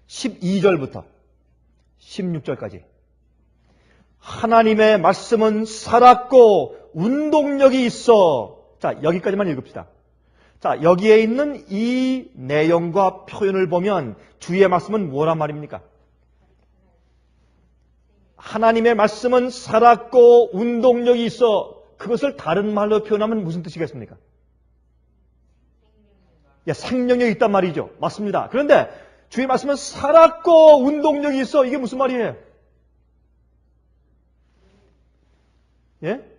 12절부터 16절까지 하나님의 말씀은 살았고 운동력이 있어. 자, 여기까지만 읽읍시다. 자, 여기에 있는 이 내용과 표현을 보면 주의 말씀은 뭐란 말입니까? 하나님의 말씀은 살았고 운동력이 있어. 그것을 다른 말로 표현하면 무슨 뜻이겠습니까? 생명력이 있단 말이죠. 맞습니다. 그런데 주의 말씀은 살았고 운동력이 있어. 이게 무슨 말이에요? 예?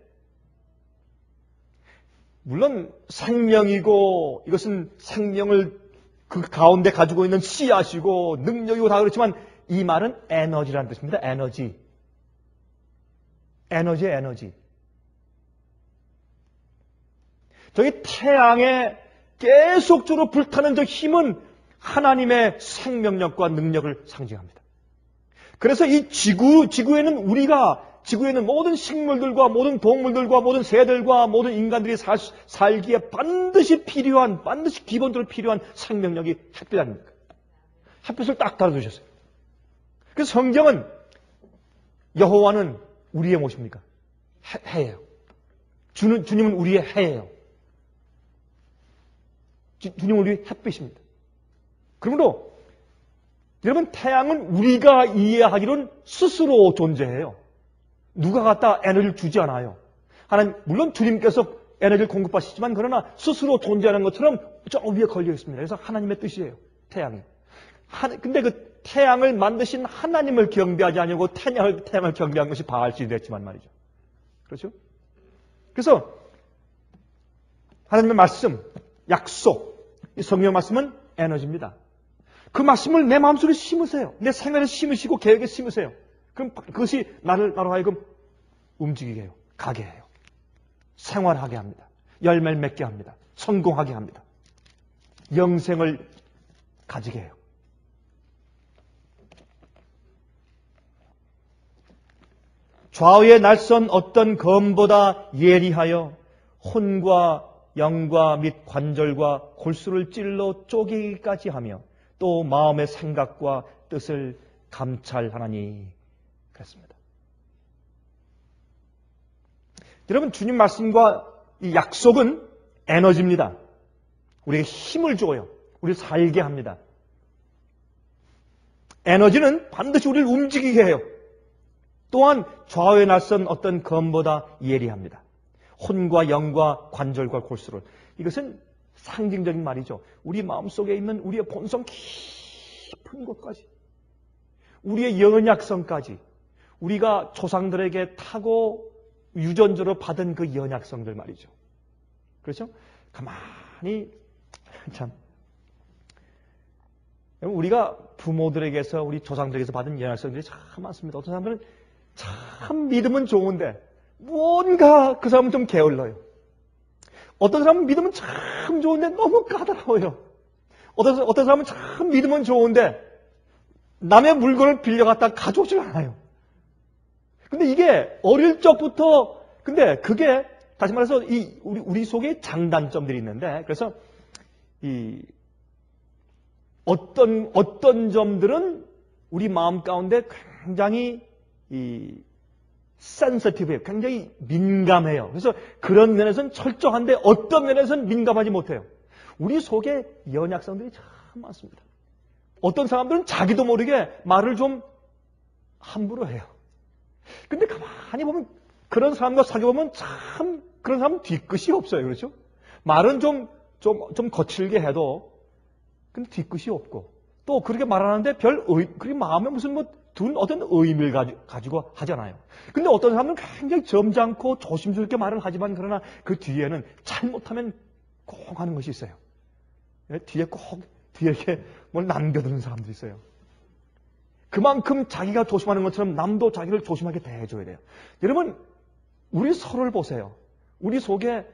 물론 생명이고 이것은 생명을 그 가운데 가지고 있는 씨앗이고 능력이고 다 그렇지만 이 말은 에너지라는 뜻입니다. 에너지. 에너지의 에너지. 저기 태양에 계속적으로 불타는 저 힘은 하나님의 생명력과 능력을 상징합니다. 그래서 이 지구에는 지구에는 모든 식물들과 모든 동물들과 모든 새들과 모든 인간들이 살기에 반드시 기본적으로 필요한 생명력이 햇빛 아닙니까? 햇빛을 딱 달아주셨어요. 그래서 성경은 여호와는 우리의 무엇입니까? 해예요. 주님은 우리의 해예요. 주님은 우리의 햇빛입니다. 그러므로 여러분 태양은 우리가 이해하기로는 스스로 존재해요. 누가 갖다 에너지를 주지 않아요. 하나님 물론 주님께서 에너지를 공급하시지만 그러나 스스로 존재하는 것처럼 저 위에 걸려 있습니다. 그래서 하나님의 뜻이에요. 태양이. 근데 그 태양을 만드신 하나님을 경배하지 않고 태양을 경배한 것이 바알신이 됐지만 말이죠. 그렇죠? 그래서 하나님의 말씀, 약속, 이 성경 말씀은 에너지입니다. 그 말씀을 내 마음속에 심으세요. 내 생활에 심으시고 계획에 심으세요. 그럼 그것이 나로 하여금 움직이게 해요. 가게 해요. 생활하게 합니다. 열매를 맺게 합니다. 성공하게 합니다. 영생을 가지게 해요. 좌우에 날선 어떤 검보다 예리하여 혼과 영과 및 관절과 골수를 찔러 쪼개기까지 하며 또 마음의 생각과 뜻을 감찰하나니 그랬습니다. 여러분 주님 말씀과 이 약속은 에너지입니다. 우리에게 힘을 줘요. 우리를 살게 합니다. 에너지는 반드시 우리를 움직이게 해요. 또한 좌우에 날선 어떤 검보다 예리합니다. 혼과 영과 관절과 골수를. 이것은 상징적인 말이죠. 우리 마음속에 있는 우리의 본성 깊은 곳까지, 우리의 연약성까지, 우리가 조상들에게 타고 유전자로 받은 그 연약성들 말이죠. 그렇죠? 가만히 참 우리가 부모들에게서 우리 조상들에게서 받은 연약성들이 참 많습니다. 어떤 사람들은 참 믿음은 좋은데 뭔가 그 사람은 좀 게을러요. 어떤 사람은 믿음은 참 좋은데 너무 까다로워요. 어떤 사람은 참 믿음은 좋은데 남의 물건을 빌려갔다 가져오질 않아요. 근데 이게 어릴 적부터, 근데 그게 다시 말해서 우리 속에 장단점들이 있는데, 그래서 어떤 점들은 우리 마음 가운데 굉장히 센서티브해요. 굉장히 민감해요. 그래서 그런 면에서는 철저한데 어떤 면에서는 민감하지 못해요. 우리 속에 연약성들이 참 많습니다. 어떤 사람들은 자기도 모르게 말을 좀 함부로 해요. 근데 가만히 보면 그런 사람과 사귀어보면 참 그런 사람은 뒤끝이 없어요. 그렇죠? 말은 좀 거칠게 해도 근데 뒤끝이 없고 또 그렇게 말하는데 그게 마음에 무슨 둔 어떤 의미를 가지고 하잖아요. 근데 어떤 사람은 굉장히 점잖고 조심스럽게 말을 하지만 그러나 그 뒤에는 잘못하면 꼭 하는 것이 있어요. 뒤에 이렇게 뭘 남겨두는 사람들이 있어요. 그만큼 자기가 조심하는 것처럼 남도 자기를 조심하게 대해줘야 돼요. 여러분, 우리 서로를 보세요. 우리 속에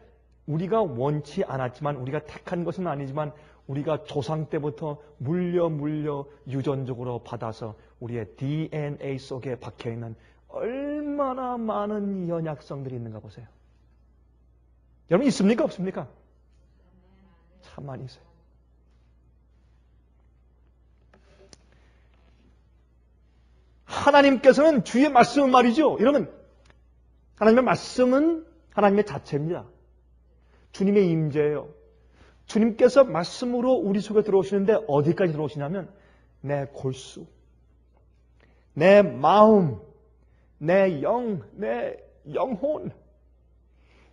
우리가 원치 않았지만 우리가 택한 것은 아니지만 우리가 조상 때부터 물려 유전적으로 받아서 우리의 DNA 속에 박혀있는 얼마나 많은 연약성들이 있는가 보세요. 여러분 있습니까? 없습니까? 참 많이 있어요. 하나님께서는 주의 말씀은 말이죠. 이러면 하나님의 말씀은 하나님의 자체입니다. 주님의 임재예요. 주님께서 말씀으로 우리 속에 들어오시는데 어디까지 들어오시냐면 내 골수, 내 마음, 내 영, 내 영혼,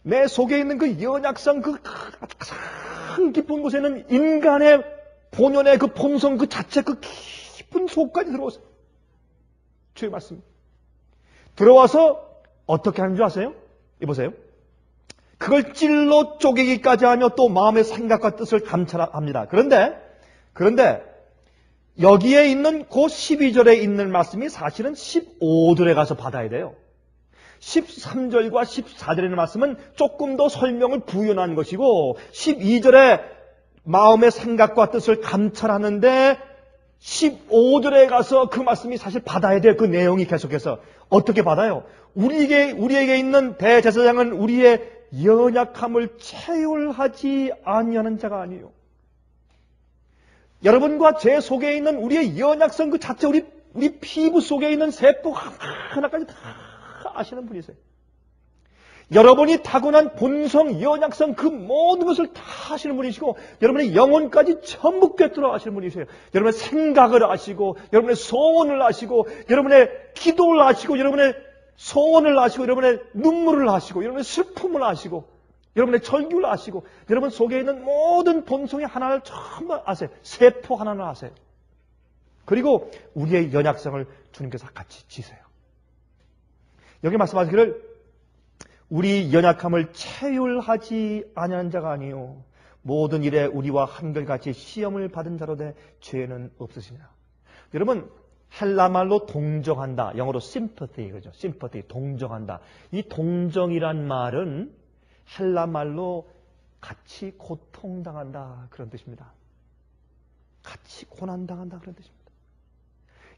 내 속에 있는 그 연약성, 그 가장 깊은 곳에는 인간의 본연의 그 본성 그 자체 그 깊은 속까지 들어오세요. 주의 말씀. 들어와서 어떻게 하는 줄 아세요? 이보세요. 그걸 찔러 쪼개기까지 하며 또 마음의 생각과 뜻을 감찰합니다. 그런데 여기에 있는 그 12절에 있는 말씀이 사실은 15절에 가서 받아야 돼요. 13절과 14절에 있는 말씀은 조금 더 설명을 부연한 것이고 12절에 마음의 생각과 뜻을 감찰하는데 15절에 가서 그 말씀이 사실 받아야 돼요. 그 내용이 계속해서. 어떻게 받아요? 우리에게 있는 대제사장은 우리의 연약함을 체휼하지 아니하는 자가 아니에요. 여러분과 제 속에 있는 우리의 연약성 그 자체, 우리 피부 속에 있는 세포 하나까지 다 아시는 분이세요. 여러분이 타고난 본성, 연약성 그 모든 것을 다 아시는 분이시고 여러분의 영혼까지 전부 꿰뚫어 아시는 분이세요. 여러분의 생각을 아시고 여러분의 소원을 아시고 여러분의 기도를 아시고 여러분의 소원을 아시고 여러분의 눈물을 아시고 여러분의 슬픔을 아시고 여러분의 절규를 아시고 여러분 속에 있는 모든 본성의 하나를 전부 아세요. 세포 하나를 아세요. 그리고 우리의 연약성을 주님께서 같이 지세요. 여기 말씀하시기를 우리 연약함을 체휼하지 아니하는 자가 아니요 모든 일에 우리와 한결같이 시험을 받은 자로되 죄는 없으시니라. 여러분 헬라말로 동정한다. 영어로 sympathy 그죠? sympathy 동정한다. 이 동정이란 말은 헬라말로 같이 고통당한다 그런 뜻입니다. 같이 고난당한다 그런 뜻입니다.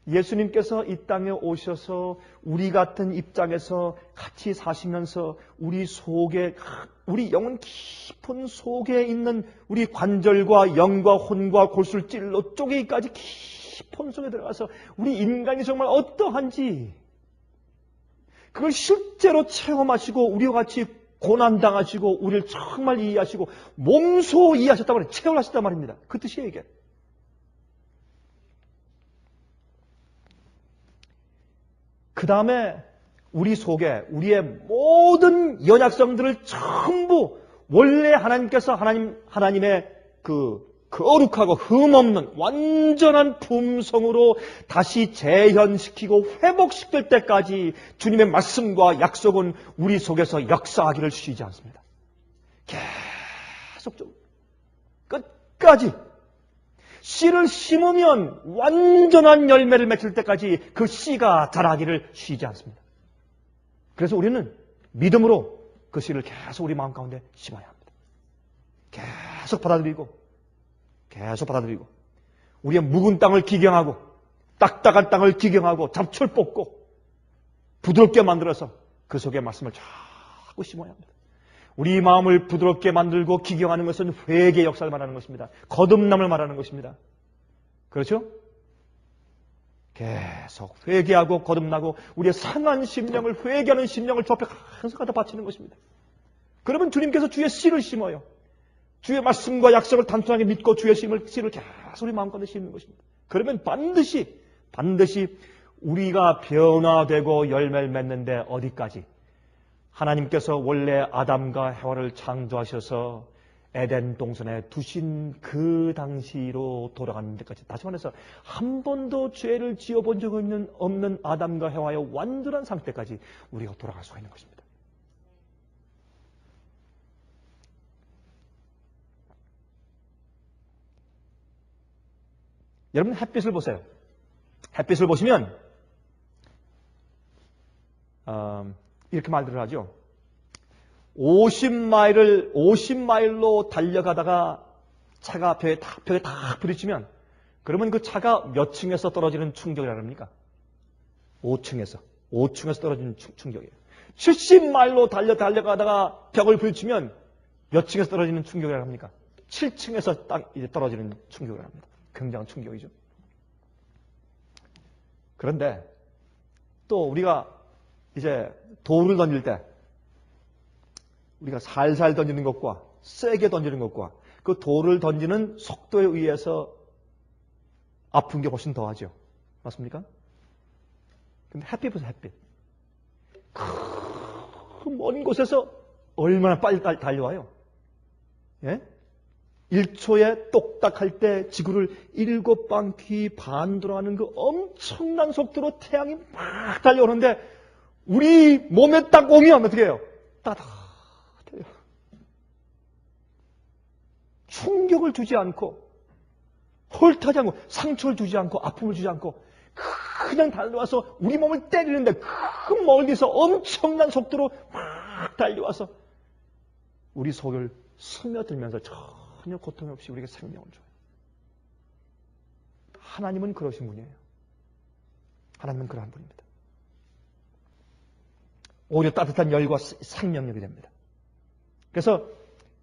예수님께서 이 땅에 오셔서 우리 같은 입장에서 같이 사시면서 우리 속에, 우리 영혼 깊은 속에 있는 우리 관절과 영과 혼과 골수를 찔러 쪼개기까지 깊은 속에 들어가서 우리 인간이 정말 어떠한지 그걸 실제로 체험하시고 우리와 같이 고난당하시고 우리를 정말 이해하시고 몸소 이해하셨단 말이에요. 체험하셨단 말입니다. 그 뜻이에요 이게. 그 다음에 우리 속에 우리의 모든 연약성들을 전부 원래 하나님께서 하나님의 그 거룩하고 흠없는 완전한 품성으로 다시 재현시키고 회복시킬 때까지 주님의 말씀과 약속은 우리 속에서 역사하기를 쉬지 않습니다. 계속적으로 끝까지 씨를 심으면 완전한 열매를 맺을 때까지 그 씨가 자라기를 쉬지 않습니다. 그래서 우리는 믿음으로 그 씨를 계속 우리 마음 가운데 심어야 합니다. 계속 받아들이고 우리의 묵은 땅을 기경하고 딱딱한 땅을 기경하고 잡초를 뽑고 부드럽게 만들어서 그 속에 말씀을 자꾸 심어야 합니다. 우리 마음을 부드럽게 만들고 기경하는 것은 회개의 역사를 말하는 것입니다. 거듭남을 말하는 것입니다. 그렇죠? 계속 회개하고 거듭나고 우리의 상한 심령을 회개하는 심령을 주 앞에 계속 갖다 바치는 것입니다. 그러면 주님께서 주의 씨를 심어요. 주의 말씀과 약속을 단순하게 믿고 주의 씨를 계속 우리 마음가운데 심는 것입니다. 그러면 반드시 우리가 변화되고 열매를 맺는데 어디까지? 하나님께서 원래 아담과 해와를 창조하셔서 에덴 동산에 두신 그 당시로 돌아가는 데까지, 다시 말해서 한 번도 죄를 지어본 적 없는 아담과 해와의 완전한 상태까지 우리가 돌아갈 수가 있는 것입니다. 여러분 햇빛을 보세요. 햇빛을 보시면 이렇게 말들을 하죠. 50마일로 달려가다가 차가 벽에 딱 부딪히면 그러면 그 차가 몇 층에서 떨어지는 충격이라고 합니까? 5층에서 떨어지는 충격이에요. 70마일로 달려가다가 벽을 부딪히면 몇 층에서 떨어지는 충격이라고 합니까? 7층에서 이제 떨어지는 충격이라고 합니다. 굉장한 충격이죠. 그런데 또 우리가 이제 돌을 던질 때 우리가 살살 던지는 것과 세게 던지는 것과 그 돌을 던지는 속도에 의해서 아픈 게 훨씬 더하죠. 맞습니까? 근데 햇빛 보세요, 햇빛. 그 먼 곳에서 얼마나 빨리 달려와요. 예? 1초에 똑딱할 때 지구를 7바퀴 반 돌아가는 그 엄청난 속도로 태양이 막 달려오는데 우리 몸에 딱 오면 어떻게 해요? 따뜻해요. 충격을 주지 않고 헐타지 않고 상처를 주지 않고 아픔을 주지 않고 그냥 달려와서 우리 몸을 때리는데 그 멀리서 엄청난 속도로 막 달려와서 우리 속을 스며들면서 전혀 고통 없이 우리에게 생명을 줘요. 하나님은 그러신 분이에요. 하나님은 그러한 분입니다. 오히려 따뜻한 열과 생명력이 됩니다. 그래서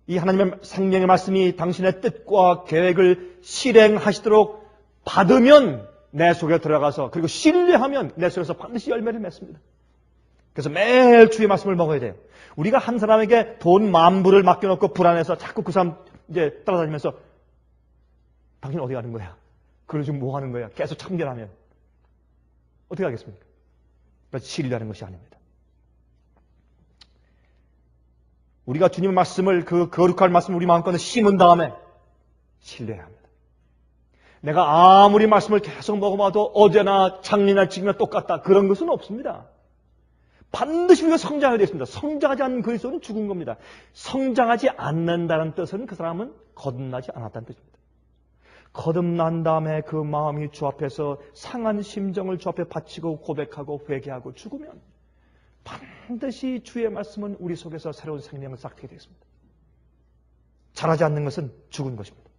이 하나님의 생명의 말씀이 당신의 뜻과 계획을 실행하시도록 받으면 내 속에 들어가서 그리고 신뢰하면 내 속에서 반드시 열매를 맺습니다. 그래서 매일 주의 말씀을 먹어야 돼요. 우리가 한 사람에게 돈 10,000불을 맡겨놓고 불안해서 자꾸 그 사람 이제 따라다니면서 당신 어디 가는 거야? 그걸 지금 뭐 하는 거야? 계속 참견하면 어떻게 하겠습니까? 그래서 신뢰하는 것이 아닙니다. 우리가 주님의 말씀을 그 거룩한 말씀을 우리 마음가운데 심은 다음에 신뢰해야 합니다. 내가 아무리 말씀을 계속 먹어봐도 어제나 작년이나 지금이나 똑같다. 그런 것은 없습니다. 반드시 우리가 성장해야 되겠습니다. 성장하지 않는 그리스도는 죽은 겁니다. 성장하지 않는다는 뜻은 그 사람은 거듭나지 않았다는 뜻입니다. 거듭난 다음에 그 마음이 주 앞에서 상한 심정을 주 앞에 바치고 고백하고 회개하고 죽으면 반드시 주의 말씀은 우리 속에서 새로운 생명을 싹트게 되겠습니다. 자라지 않는 것은 죽은 것입니다.